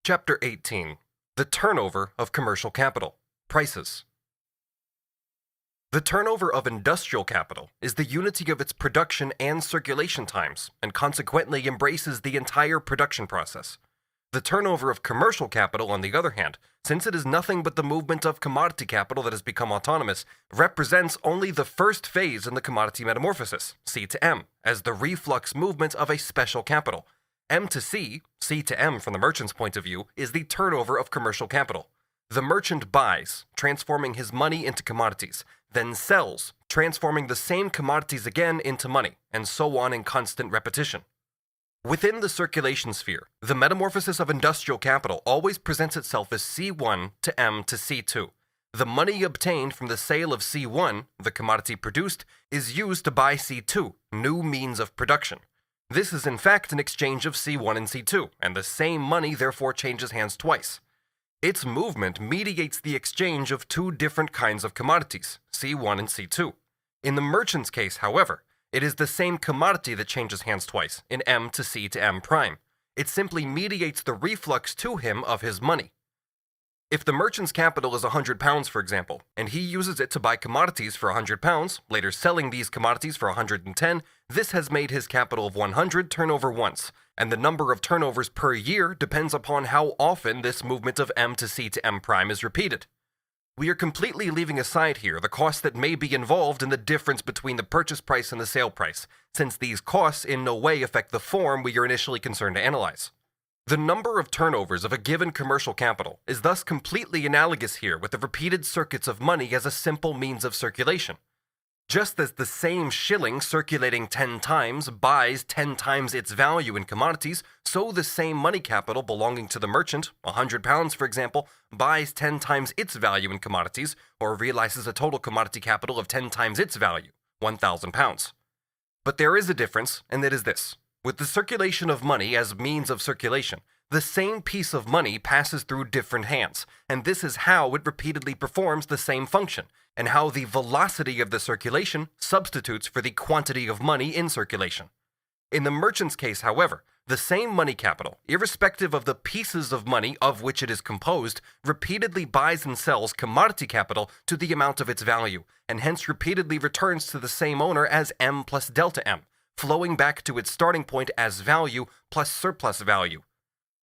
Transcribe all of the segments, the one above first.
Chapter 18. The Turnover of Commercial Capital. Prices. The turnover of industrial capital is the unity of its production and circulation times, and consequently embraces the entire production process. The turnover of commercial capital, on the other hand, since it is nothing but the movement of commodity capital that has become autonomous, represents only the first phase in the commodity metamorphosis, C to M, as the reflux movement of a special capital. M to C, C to M from the merchant's point of view, is the turnover of commercial capital. The merchant buys, transforming his money into commodities, then sells, transforming the same commodities again into money, and so on in constant repetition. Within the circulation sphere, the metamorphosis of industrial capital always presents itself as C1 to M to C2. The money obtained from the sale of C1, the commodity produced, is used to buy C2, new means of production. This is in fact an exchange of C1 and C2, and the same money therefore changes hands twice. Its movement mediates the exchange of two different kinds of commodities, C1 and C2. In the merchant's case, however, it is the same commodity that changes hands twice, in M to C to M prime. It simply mediates the reflux to him of his money. If the merchant's capital is £100, for example, and he uses it to buy commodities for £100, later selling these commodities for 110, this has made his capital of 100 turn over once, and the number of turnovers per year depends upon how often this movement of M to C to M prime is repeated. We are completely leaving aside here the costs that may be involved in the difference between the purchase price and the sale price, since these costs in no way affect the form we are initially concerned to analyze. The number of turnovers of a given commercial capital is thus completely analogous here with the repeated circuits of money as a simple means of circulation. Just as the same shilling circulating 10 times buys 10 times its value in commodities, so the same money capital belonging to the merchant, £100 for example, buys 10 times its value in commodities, or realizes a total commodity capital of 10 times its value, £1,000. But there is a difference, and it is this. With the circulation of money as means of circulation, the same piece of money passes through different hands, and this is how it repeatedly performs the same function, and how the velocity of the circulation substitutes for the quantity of money in circulation. In the merchant's case, however, the same money capital, irrespective of the pieces of money of which it is composed, repeatedly buys and sells commodity capital to the amount of its value, and hence repeatedly returns to the same owner as M plus delta M, flowing back to its starting point as value plus surplus value.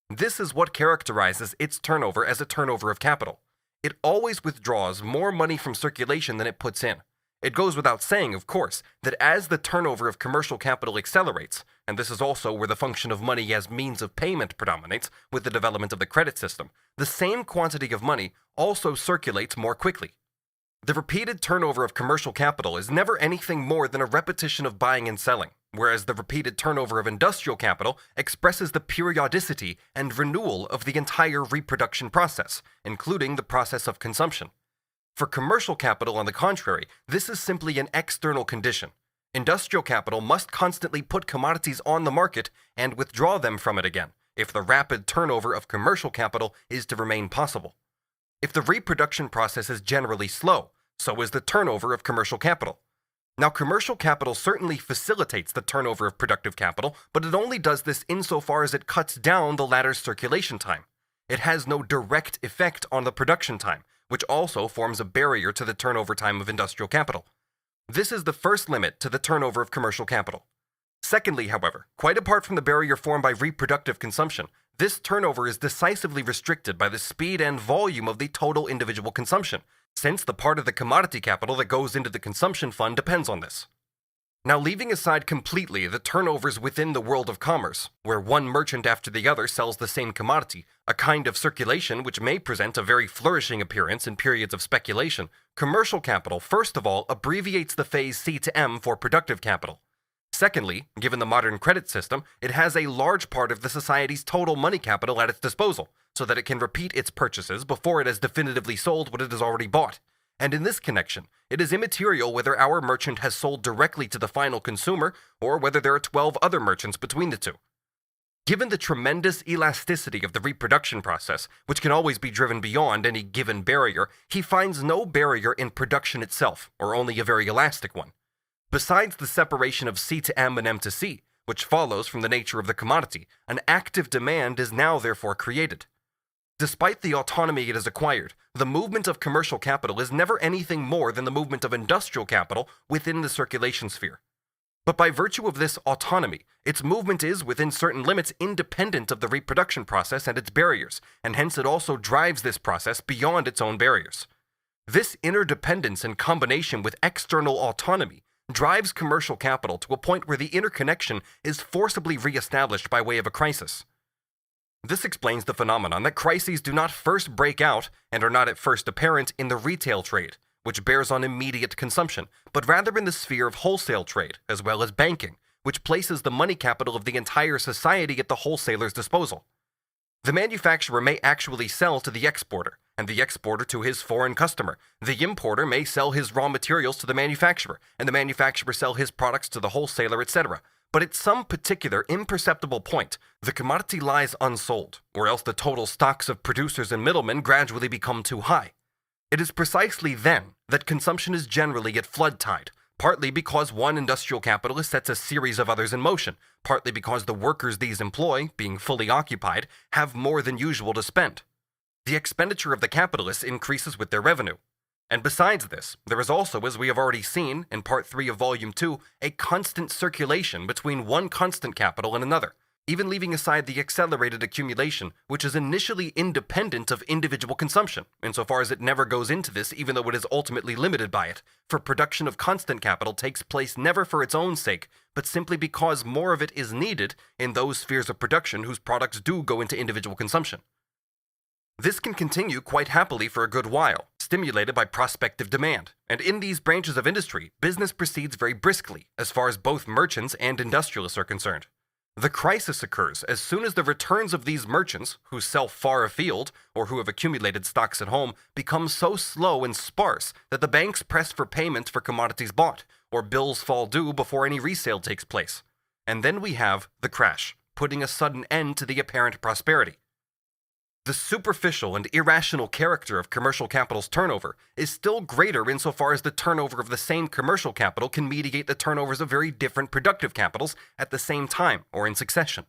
This is what characterizes its turnover as a turnover of capital. It always withdraws more money from circulation than it puts in. It goes without saying, of course, that as the turnover of commercial capital accelerates, and this is also where the function of money as means of payment predominates with the development of the credit system, the same quantity of money also circulates more quickly. The repeated turnover of commercial capital is never anything more than a repetition of buying and selling, whereas the repeated turnover of industrial capital expresses the periodicity and renewal of the entire reproduction process, including the process of consumption. For commercial capital, on the contrary, this is simply an external condition. Industrial capital must constantly put commodities on the market and withdraw them from it again, if the rapid turnover of commercial capital is to remain possible. If the reproduction process is generally slow, so is the turnover of commercial capital. Now, commercial capital certainly facilitates the turnover of productive capital, but it only does this insofar as it cuts down the latter's circulation time. It has no direct effect on the production time, which also forms a barrier to the turnover time of industrial capital. This is the first limit to the turnover of commercial capital. Secondly, however, quite apart from the barrier formed by reproductive consumption, this turnover is decisively restricted by the speed and volume of the total individual consumption, since the part of the commodity capital that goes into the consumption fund depends on this. Now, leaving aside completely the turnovers within the world of commerce, where one merchant after the other sells the same commodity, a kind of circulation which may present a very flourishing appearance in periods of speculation, commercial capital first of all abbreviates the phase C to M for productive capital. Secondly, given the modern credit system, it has a large part of the society's total money capital at its disposal, so that it can repeat its purchases before it has definitively sold what it has already bought. And in this connection, it is immaterial whether our merchant has sold directly to the final consumer or whether there are 12 other merchants between the two. Given the tremendous elasticity of the reproduction process, which can always be driven beyond any given barrier, he finds no barrier in production itself, or only a very elastic one. Besides the separation of C to M and M to C, which follows from the nature of the commodity, an active demand is now therefore created. Despite the autonomy it has acquired, the movement of commercial capital is never anything more than the movement of industrial capital within the circulation sphere. But by virtue of this autonomy, its movement is, within certain limits, independent of the reproduction process and its barriers, and hence it also drives this process beyond its own barriers. This interdependence in combination with external autonomy drives commercial capital to a point where the interconnection is forcibly re-established by way of a crisis. This explains the phenomenon that crises do not first break out and are not at first apparent in the retail trade, which bears on immediate consumption, but rather in the sphere of wholesale trade, as well as banking, which places the money capital of the entire society at the wholesaler's disposal. The manufacturer may actually sell to the exporter, and the exporter to his foreign customer. The importer may sell his raw materials to the manufacturer, and the manufacturer sell his products to the wholesaler, etc. But at some particular imperceptible point, the commodity lies unsold, or else the total stocks of producers and middlemen gradually become too high. It is precisely then that consumption is generally at flood tide, partly because one industrial capitalist sets a series of others in motion, partly because the workers these employ, being fully occupied, have more than usual to spend. The expenditure of the capitalists increases with their revenue. And besides this, there is also, as we have already seen in Part 3 of Volume 2, a constant circulation between one constant capital and another, even leaving aside the accelerated accumulation, which is initially independent of individual consumption, insofar as it never goes into this even though it is ultimately limited by it, for production of constant capital takes place never for its own sake, but simply because more of it is needed in those spheres of production whose products do go into individual consumption. This can continue quite happily for a good while, stimulated by prospective demand, and in these branches of industry, business proceeds very briskly, as far as both merchants and industrialists are concerned. The crisis occurs as soon as the returns of these merchants, who sell far afield, or who have accumulated stocks at home, become so slow and sparse that the banks press for payment for commodities bought, or bills fall due before any resale takes place. And then we have the crash, putting a sudden end to the apparent prosperity. The superficial and irrational character of commercial capital's turnover is still greater insofar as the turnover of the same commercial capital can mediate the turnovers of very different productive capitals at the same time or in succession.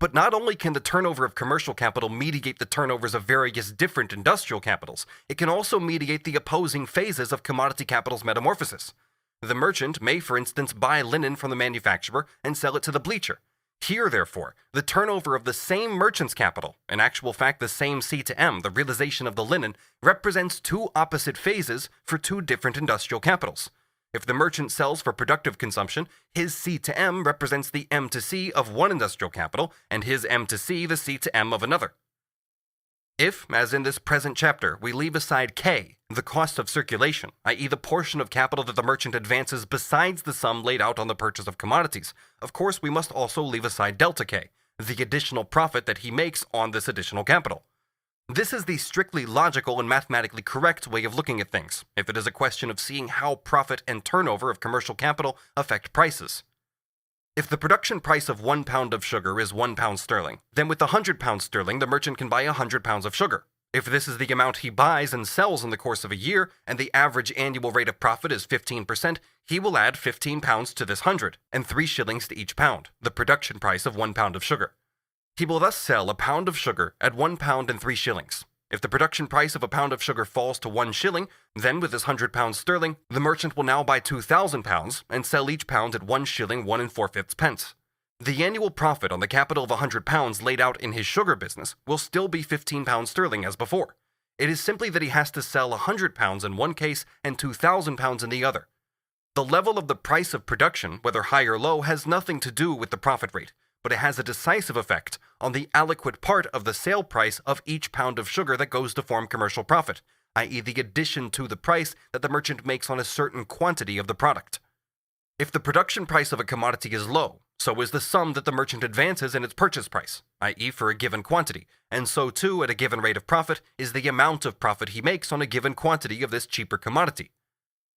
But not only can the turnover of commercial capital mediate the turnovers of various different industrial capitals, it can also mediate the opposing phases of commodity capital's metamorphosis. The merchant may, for instance, buy linen from the manufacturer and sell it to the bleacher. Here, therefore, the turnover of the same merchant's capital, in actual fact the same C to M, the realization of the linen, represents two opposite phases for two different industrial capitals. If the merchant sells for productive consumption, his C to M represents the M to C of one industrial capital, and his M to C the C to M of another. If, as in this present chapter, we leave aside K, the cost of circulation, i.e. the portion of capital that the merchant advances besides the sum laid out on the purchase of commodities, of course we must also leave aside delta K, the additional profit that he makes on this additional capital. This is the strictly logical and mathematically correct way of looking at things, if it is a question of seeing how profit and turnover of commercial capital affect prices. If the production price of 1 pound of sugar is 1 pound sterling, then with 100 pounds sterling the merchant can buy 100 pounds of sugar. If this is the amount he buys and sells in the course of a year, and the average annual rate of profit is 15%, he will add 15 pounds to this 100, and 3 shillings to each pound, the production price of 1 pound of sugar. He will thus sell a pound of sugar at 1 pound and 3 shillings. If the production price of a pound of sugar falls to 1 shilling, then with his 100 pounds sterling, the merchant will now buy 2,000 pounds and sell each pound at 1 shilling 1 4/5 pence. The annual profit on the capital of 100 pounds laid out in his sugar business will still be 15 pounds sterling as before. It is simply that he has to sell 100 pounds in one case and 2,000 pounds in the other. The level of the price of production, whether high or low, has nothing to do with the profit rate, but it has a decisive effect on the aliquot part of the sale price of each pound of sugar that goes to form commercial profit, i.e. the addition to the price that the merchant makes on a certain quantity of the product. If the production price of a commodity is low, so is the sum that the merchant advances in its purchase price, i.e. for a given quantity, and so too at a given rate of profit is the amount of profit he makes on a given quantity of this cheaper commodity.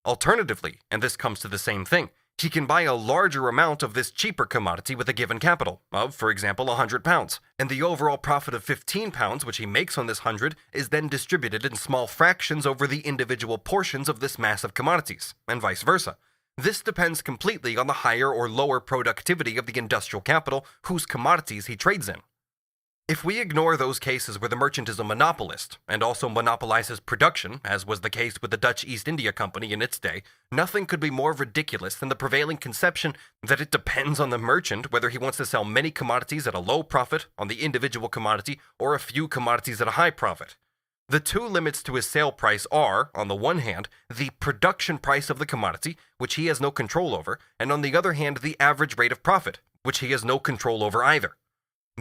Alternatively, and this comes to the same thing, he can buy a larger amount of this cheaper commodity with a given capital of, for example, 100 pounds, and the overall profit of 15 pounds which he makes on this 100 is then distributed in small fractions over the individual portions of this mass of commodities, and vice versa. This depends completely on the higher or lower productivity of the industrial capital whose commodities he trades in. If we ignore those cases where the merchant is a monopolist and also monopolizes production, as was the case with the Dutch East India Company in its day, nothing could be more ridiculous than the prevailing conception that it depends on the merchant whether he wants to sell many commodities at a low profit on the individual commodity or a few commodities at a high profit. The two limits to his sale price are, on the one hand, the production price of the commodity, which he has no control over, and on the other hand, the average rate of profit, which he has no control over either.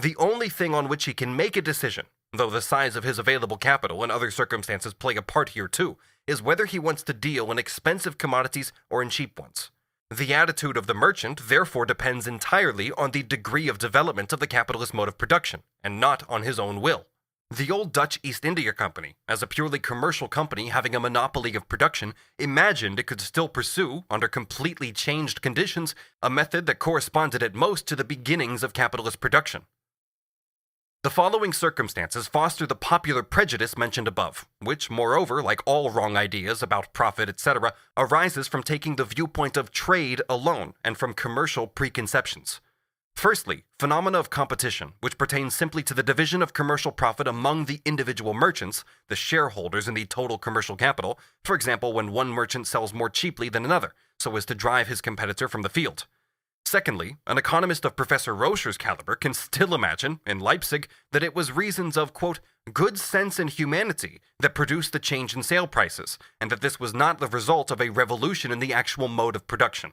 The only thing on which he can make a decision, though the size of his available capital and other circumstances play a part here too, is whether he wants to deal in expensive commodities or in cheap ones. The attitude of the merchant therefore depends entirely on the degree of development of the capitalist mode of production, and not on his own will. The old Dutch East India Company, as a purely commercial company having a monopoly of production, imagined it could still pursue, under completely changed conditions, a method that corresponded at most to the beginnings of capitalist production. The following circumstances foster the popular prejudice mentioned above, which, moreover, like all wrong ideas about profit, etc., arises from taking the viewpoint of trade alone and from commercial preconceptions. Firstly, phenomena of competition, which pertains simply to the division of commercial profit among the individual merchants, the shareholders in the total commercial capital, for example, when one merchant sells more cheaply than another, so as to drive his competitor from the field. Secondly, an economist of Professor Roscher's caliber can still imagine, in Leipzig, that it was reasons of, quote, good sense and humanity that produced the change in sale prices, and that this was not the result of a revolution in the actual mode of production.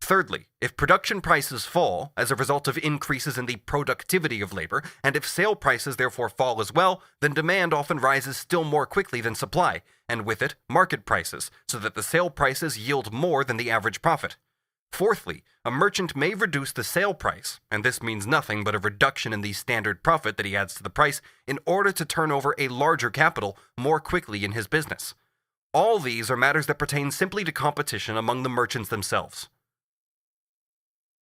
Thirdly, if production prices fall as a result of increases in the productivity of labor, and if sale prices therefore fall as well, then demand often rises still more quickly than supply, and with it, market prices, so that the sale prices yield more than the average profit. Fourthly, a merchant may reduce the sale price, and this means nothing but a reduction in the standard profit that he adds to the price in order to turn over a larger capital more quickly in his business. All these are matters that pertain simply to competition among the merchants themselves.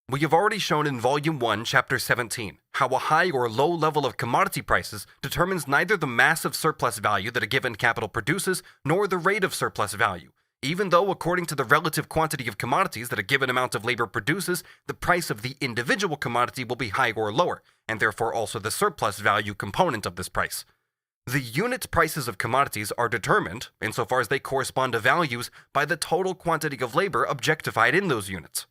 We have already shown in Volume 1, Chapter 17, how a high or low level of commodity prices determines neither the massive surplus value that a given capital produces nor the rate of surplus value, even though according to the relative quantity of commodities that a given amount of labor produces, the price of the individual commodity will be higher or lower, and therefore also the surplus value component of this price. The unit prices of commodities are determined, insofar as they correspond to values, by the total quantity of labor objectified in those units.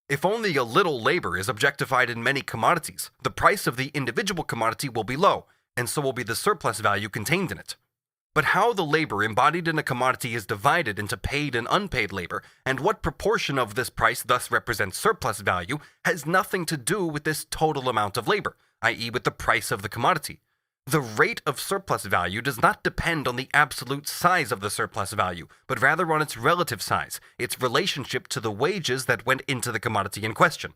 If only a little labor is objectified in many commodities, the price of the individual commodity will be low, and so will be the surplus value contained in it. But how the labor embodied in a commodity is divided into paid and unpaid labor, and what proportion of this price thus represents surplus value, has nothing to do with this total amount of labor, i.e. with the price of the commodity. The rate of surplus value does not depend on the absolute size of the surplus value, but rather on its relative size, its relationship to the wages that went into the commodity in question.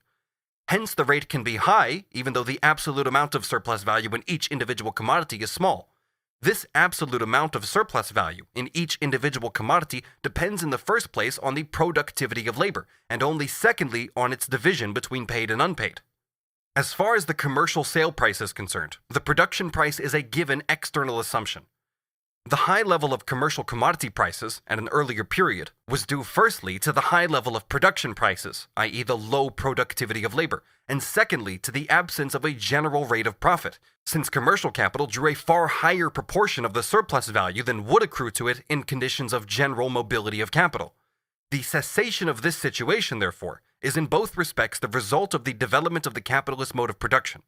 Hence, the rate can be high, even though the absolute amount of surplus value in each individual commodity is small. This absolute amount of surplus value in each individual commodity depends in the first place on the productivity of labor, and only secondly on its division between paid and unpaid. As far as the commercial sale price is concerned, the production price is a given external assumption. The high level of commercial commodity prices at an earlier period was due firstly to the high level of production prices, i.e. the low productivity of labor, and secondly to the absence of a general rate of profit, since commercial capital drew a far higher proportion of the surplus value than would accrue to it in conditions of general mobility of capital. The cessation of this situation, therefore, is in both respects the result of the development of the capitalist mode of production.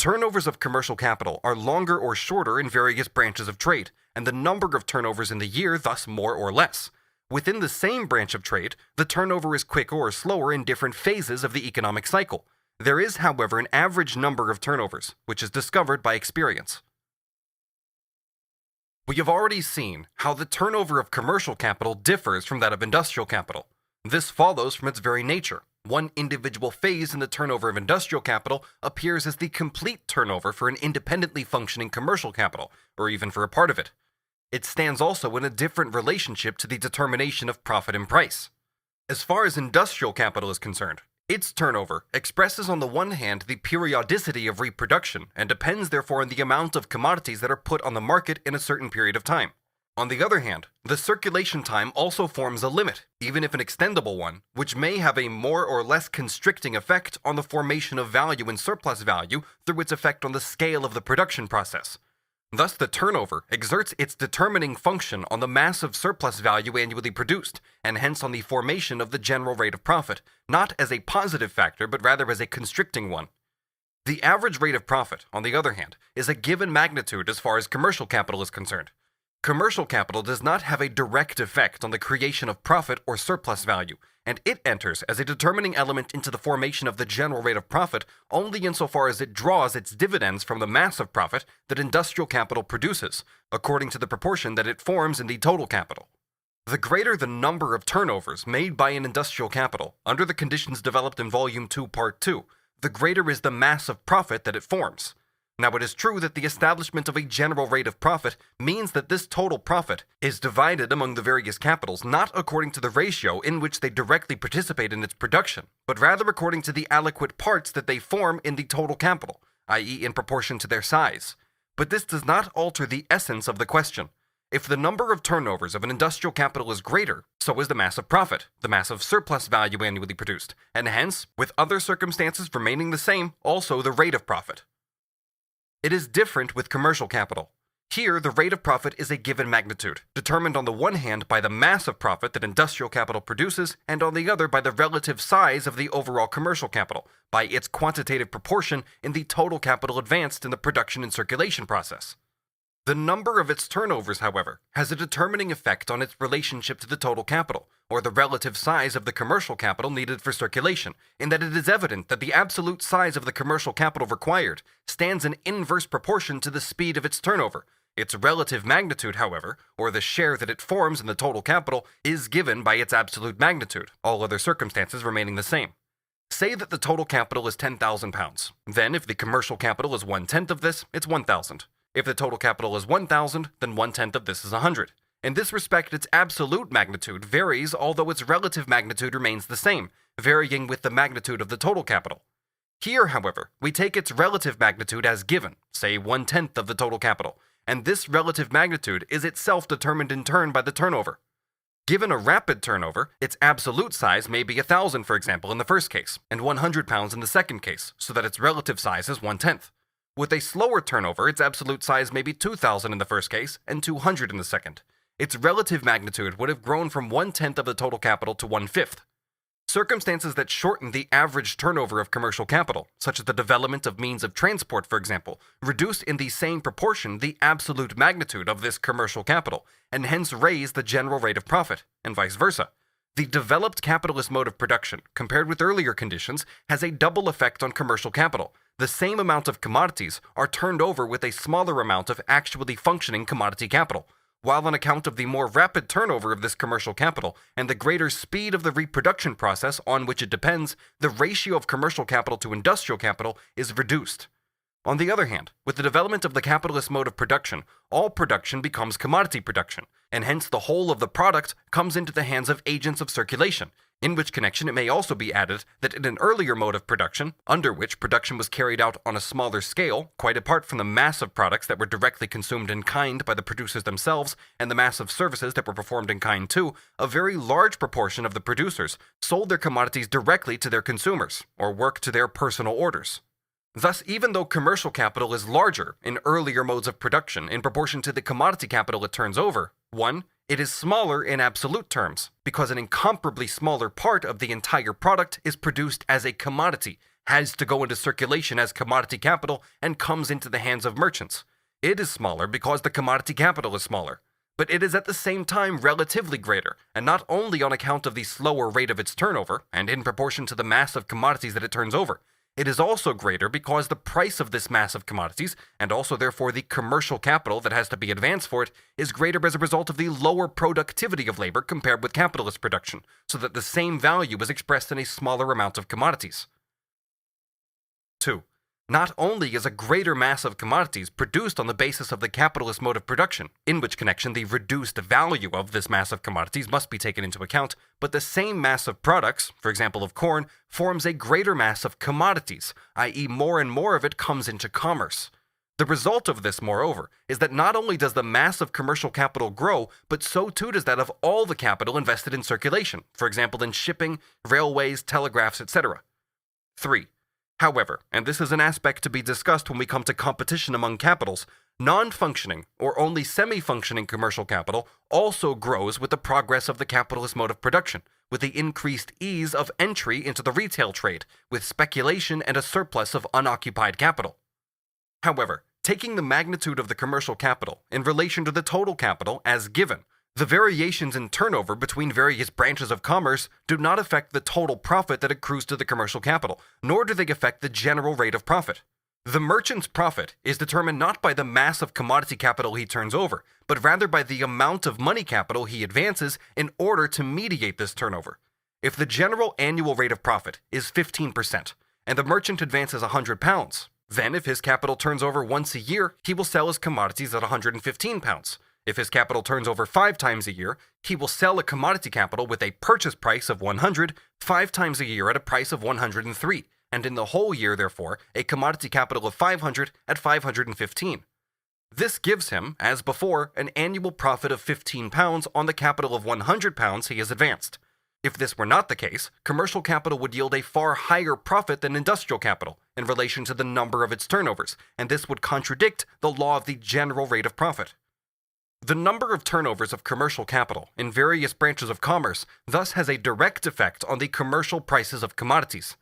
Turnovers of commercial capital are longer or shorter in various branches of trade, and the number of turnovers in the year thus more or less. Within the same branch of trade, the turnover is quicker or slower in different phases of the economic cycle. There is, however, an average number of turnovers, which is discovered by experience. We have already seen how the turnover of commercial capital differs from that of industrial capital. This follows from its very nature. One individual phase in the turnover of industrial capital appears as the complete turnover for an independently functioning commercial capital, or even for a part of it. It stands also in a different relationship to the determination of profit and price. As far as industrial capital is concerned, its turnover expresses on the one hand the periodicity of reproduction and depends therefore on the amount of commodities that are put on the market in a certain period of time. On the other hand, the circulation time also forms a limit, even if an extendable one, which may have a more or less constricting effect on the formation of value and surplus value through its effect on the scale of the production process. Thus, the turnover exerts its determining function on the mass of surplus value annually produced, and hence on the formation of the general rate of profit, not as a positive factor, but rather as a constricting one. The average rate of profit, on the other hand, is a given magnitude as far as commercial capital is concerned. Commercial capital does not have a direct effect on the creation of profit or surplus value, and it enters as a determining element into the formation of the general rate of profit only insofar as it draws its dividends from the mass of profit that industrial capital produces, according to the proportion that it forms in the total capital. The greater the number of turnovers made by an industrial capital under the conditions developed in Volume 2, Part 2, the greater is the mass of profit that it forms. Now, it is true that the establishment of a general rate of profit means that this total profit is divided among the various capitals not according to the ratio in which they directly participate in its production, but rather according to the aliquot parts that they form in the total capital, i.e. in proportion to their size. But this does not alter the essence of the question. If the number of turnovers of an industrial capital is greater, so is the mass of profit, the mass of surplus value annually produced, and hence, with other circumstances remaining the same, also the rate of profit. It is different with commercial capital. Here, the rate of profit is a given magnitude, determined on the one hand by the mass of profit that industrial capital produces, and on the other by the relative size of the overall commercial capital, by its quantitative proportion in the total capital advanced in the production and circulation process. The number of its turnovers, however, has a determining effect on its relationship to the total capital, or the relative size of the commercial capital needed for circulation, in that it is evident that the absolute size of the commercial capital required stands in inverse proportion to the speed of its turnover. Its relative magnitude, however, or the share that it forms in the total capital, is given by its absolute magnitude, all other circumstances remaining the same. Say that the total capital is £10,000. Then, if the commercial capital is 1/10 of this, it's 1,000. If the total capital is 1,000, then 1/10 of this is 100. In this respect, its absolute magnitude varies, although its relative magnitude remains the same, varying with the magnitude of the total capital. Here, however, we take its relative magnitude as given, say 1/10 of the total capital, and this relative magnitude is itself determined in turn by the turnover. Given a rapid turnover, its absolute size may be 1,000, for example, in the first case, and £100 in the second case, so that its relative size is 1/10. With a slower turnover, its absolute size may be 2,000 in the first case and 200 in the second. Its relative magnitude would have grown from 1/10 of the total capital to 1/5. Circumstances that shorten the average turnover of commercial capital, such as the development of means of transport, for example, reduce in the same proportion the absolute magnitude of this commercial capital, and hence raise the general rate of profit, and vice versa. The developed capitalist mode of production, compared with earlier conditions, has a double effect on commercial capital. The same amount of commodities are turned over with a smaller amount of actually functioning commodity capital, while on account of the more rapid turnover of this commercial capital and the greater speed of the reproduction process on which it depends, the ratio of commercial capital to industrial capital is reduced. On the other hand, with the development of the capitalist mode of production, all production becomes commodity production, and hence the whole of the product comes into the hands of agents of circulation, in which connection it may also be added that in an earlier mode of production, under which production was carried out on a smaller scale, quite apart from the mass of products that were directly consumed in kind by the producers themselves, and the mass of services that were performed in kind too, a very large proportion of the producers sold their commodities directly to their consumers, or worked to their personal orders. Thus, even though commercial capital is larger in earlier modes of production in proportion to the commodity capital it turns over, 1. It is smaller in absolute terms, because an incomparably smaller part of the entire product is produced as a commodity, has to go into circulation as commodity capital, and comes into the hands of merchants. It is smaller because the commodity capital is smaller. But it is at the same time relatively greater, and not only on account of the slower rate of its turnover, and in proportion to the mass of commodities that it turns over. It is also greater because the price of this mass of commodities, and also therefore the commercial capital that has to be advanced for it, is greater as a result of the lower productivity of labor compared with capitalist production, so that the same value is expressed in a smaller amount of commodities. 2. Not only is a greater mass of commodities produced on the basis of the capitalist mode of production, in which connection the reduced value of this mass of commodities must be taken into account, but the same mass of products, for example of corn, forms a greater mass of commodities, i.e. more and more of it comes into commerce. The result of this, moreover, is that not only does the mass of commercial capital grow, but so too does that of all the capital invested in circulation, for example in shipping, railways, telegraphs, etc. 3. However, and this is an aspect to be discussed when we come to competition among capitals, non-functioning or only semi-functioning commercial capital also grows with the progress of the capitalist mode of production, with the increased ease of entry into the retail trade, with speculation and a surplus of unoccupied capital. However, taking the magnitude of the commercial capital in relation to the total capital as given, the variations in turnover between various branches of commerce do not affect the total profit that accrues to the commercial capital, nor do they affect the general rate of profit. The merchant's profit is determined not by the mass of commodity capital he turns over, but rather by the amount of money capital he advances in order to mediate this turnover. If the general annual rate of profit is 15%, and the merchant advances £100, then if his capital turns over once a year, he will sell his commodities at £115. If his capital turns over 5 times a year, he will sell a commodity capital with a purchase price of 100, 5 times a year at a price of 103, and in the whole year, therefore, a commodity capital of 500 at 515. This gives him, as before, an annual profit of £15 on the capital of £100 he has advanced. If this were not the case, commercial capital would yield a far higher profit than industrial capital in relation to the number of its turnovers, and this would contradict the law of the general rate of profit. The number of turnovers of commercial capital in various branches of commerce thus has a direct effect on the commercial prices of commodities.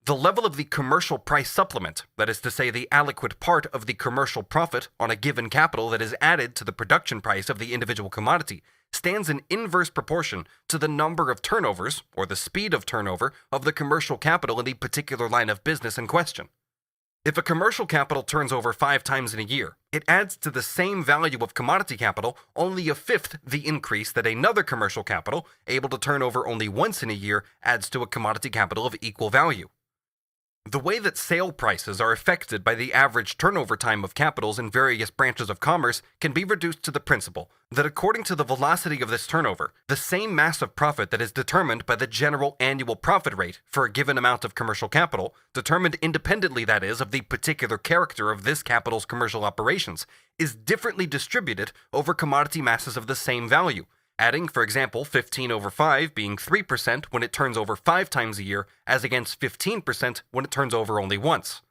The level of the commercial price supplement, that is to say the aliquot part of the commercial profit on a given capital that is added to the production price of the individual commodity, stands in inverse proportion to the number of turnovers, or the speed of turnover, of the commercial capital in the particular line of business in question. If a commercial capital turns over 5 times in a year, it adds to the same value of commodity capital only a fifth the increase that another commercial capital, able to turn over only once in a year, adds to a commodity capital of equal value. The way that sale prices are affected by the average turnover time of capitals in various branches of commerce can be reduced to the principle that according to the velocity of this turnover, the same mass of profit that is determined by the general annual profit rate for a given amount of commercial capital, determined independently that is of the particular character of this capital's commercial operations, is differently distributed over commodity masses of the same value, adding, for example, 15 over 5 being 3% when it turns over 5 times a year, as against 15% when it turns over only once.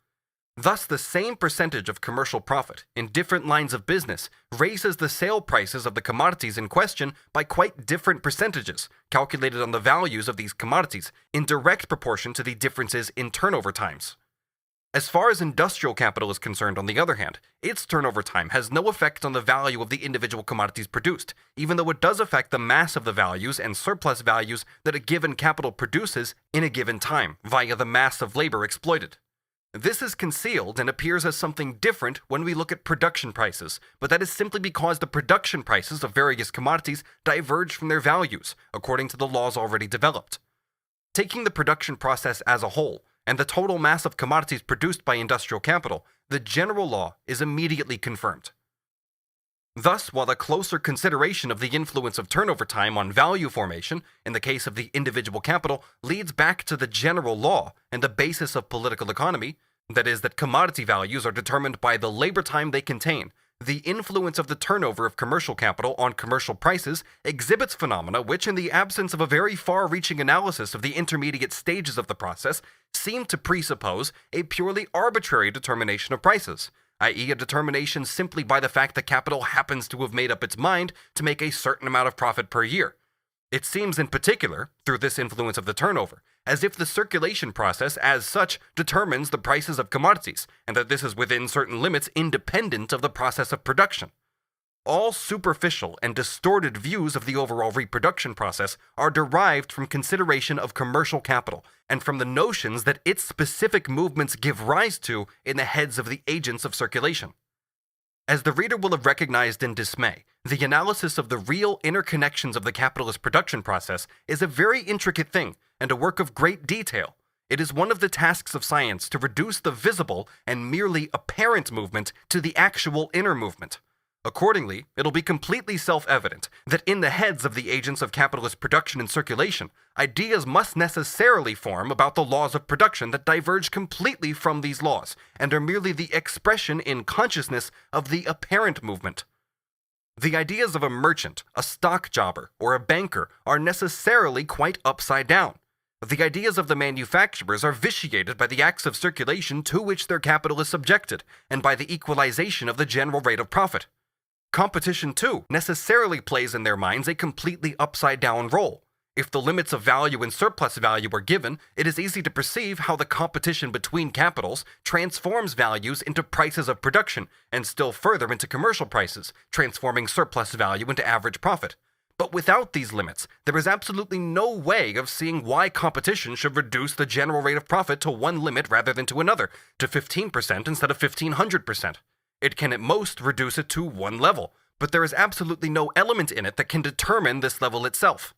Thus, the same percentage of commercial profit in different lines of business raises the sale prices of the commodities in question by quite different percentages, calculated on the values of these commodities, in direct proportion to the differences in turnover times. As far as industrial capital is concerned, on the other hand, its turnover time has no effect on the value of the individual commodities produced, even though it does affect the mass of the values and surplus values that a given capital produces in a given time, via the mass of labor exploited. This is concealed and appears as something different when we look at production prices, but that is simply because the production prices of various commodities diverge from their values, according to the laws already developed. Taking the production process as a whole, and the total mass of commodities produced by industrial capital, the general law is immediately confirmed. Thus, while a closer consideration of the influence of turnover time on value formation, in the case of the individual capital, leads back to the general law and the basis of political economy, that is, that commodity values are determined by the labor time they contain, the influence of the turnover of commercial capital on commercial prices exhibits phenomena which, in the absence of a very far-reaching analysis of the intermediate stages of the process, seem to presuppose a purely arbitrary determination of prices, i.e. a determination simply by the fact that capital happens to have made up its mind to make a certain amount of profit per year. It seems in particular, through this influence of the turnover, as if the circulation process as such determines the prices of commodities, and that this is within certain limits independent of the process of production. All superficial and distorted views of the overall reproduction process are derived from consideration of commercial capital, and from the notions that its specific movements give rise to in the heads of the agents of circulation. As the reader will have recognized in dismay, the analysis of the real interconnections of the capitalist production process is a very intricate thing and a work of great detail. It is one of the tasks of science to reduce the visible and merely apparent movement to the actual inner movement. Accordingly, it'll be completely self-evident that in the heads of the agents of capitalist production and circulation, ideas must necessarily form about the laws of production that diverge completely from these laws, and are merely the expression in consciousness of the apparent movement. The ideas of a merchant, a stock jobber, or a banker are necessarily quite upside down. The ideas of the manufacturers are vitiated by the acts of circulation to which their capital is subjected, and by the equalization of the general rate of profit. Competition, too, necessarily plays in their minds a completely upside-down role. If the limits of value and surplus value are given, it is easy to perceive how the competition between capitals transforms values into prices of production, and still further into commercial prices, transforming surplus value into average profit. But without these limits, there is absolutely no way of seeing why competition should reduce the general rate of profit to one limit rather than to another, to 15% instead of 1,500%. It can at most reduce it to one level, but there is absolutely no element in it that can determine this level itself.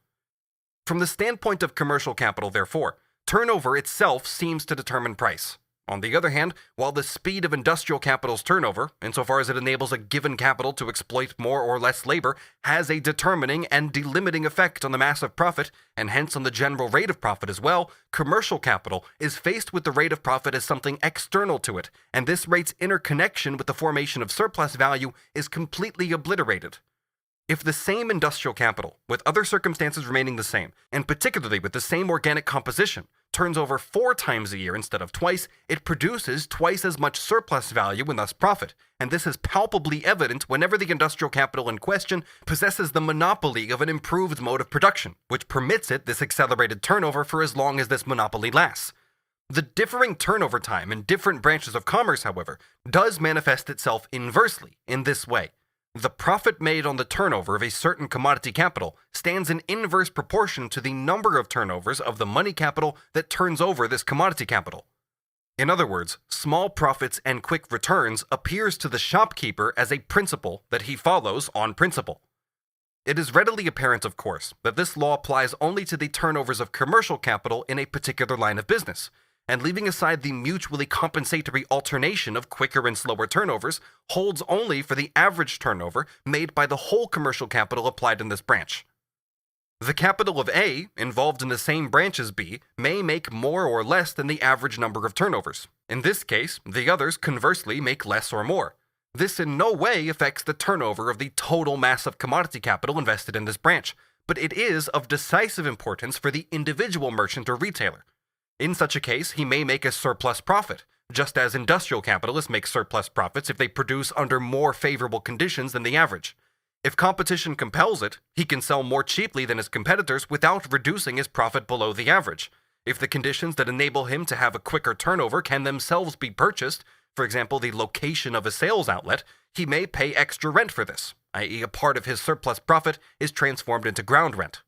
From the standpoint of commercial capital, therefore, turnover itself seems to determine price. On the other hand, while the speed of industrial capital's turnover, insofar as it enables a given capital to exploit more or less labor, has a determining and delimiting effect on the mass of profit, and hence on the general rate of profit as well, commercial capital is faced with the rate of profit as something external to it, and this rate's interconnection with the formation of surplus value is completely obliterated. If the same industrial capital, with other circumstances remaining the same, and particularly with the same organic composition, turns over 4 times a year instead of twice, it produces twice as much surplus value and thus profit, and this is palpably evident whenever the industrial capital in question possesses the monopoly of an improved mode of production, which permits it this accelerated turnover for as long as this monopoly lasts. The differing turnover time in different branches of commerce, however, does manifest itself inversely in this way. The profit made on the turnover of a certain commodity capital stands in inverse proportion to the number of turnovers of the money capital that turns over this commodity capital. In other words, small profits and quick returns appears to the shopkeeper as a principle that he follows on principle. It is readily apparent, of course, that this law applies only to the turnovers of commercial capital in a particular line of business, and leaving aside the mutually compensatory alternation of quicker and slower turnovers, holds only for the average turnover made by the whole commercial capital applied in this branch. The capital of A, involved in the same branch as B, may make more or less than the average number of turnovers. In this case, the others conversely make less or more. This in no way affects the turnover of the total mass of commodity capital invested in this branch, but it is of decisive importance for the individual merchant or retailer. In such a case, he may make a surplus profit, just as industrial capitalists make surplus profits if they produce under more favorable conditions than the average. If competition compels it, he can sell more cheaply than his competitors without reducing his profit below the average. If the conditions that enable him to have a quicker turnover can themselves be purchased, for example the location of a sales outlet, he may pay extra rent for this, i.e. a part of his surplus profit is transformed into ground rent.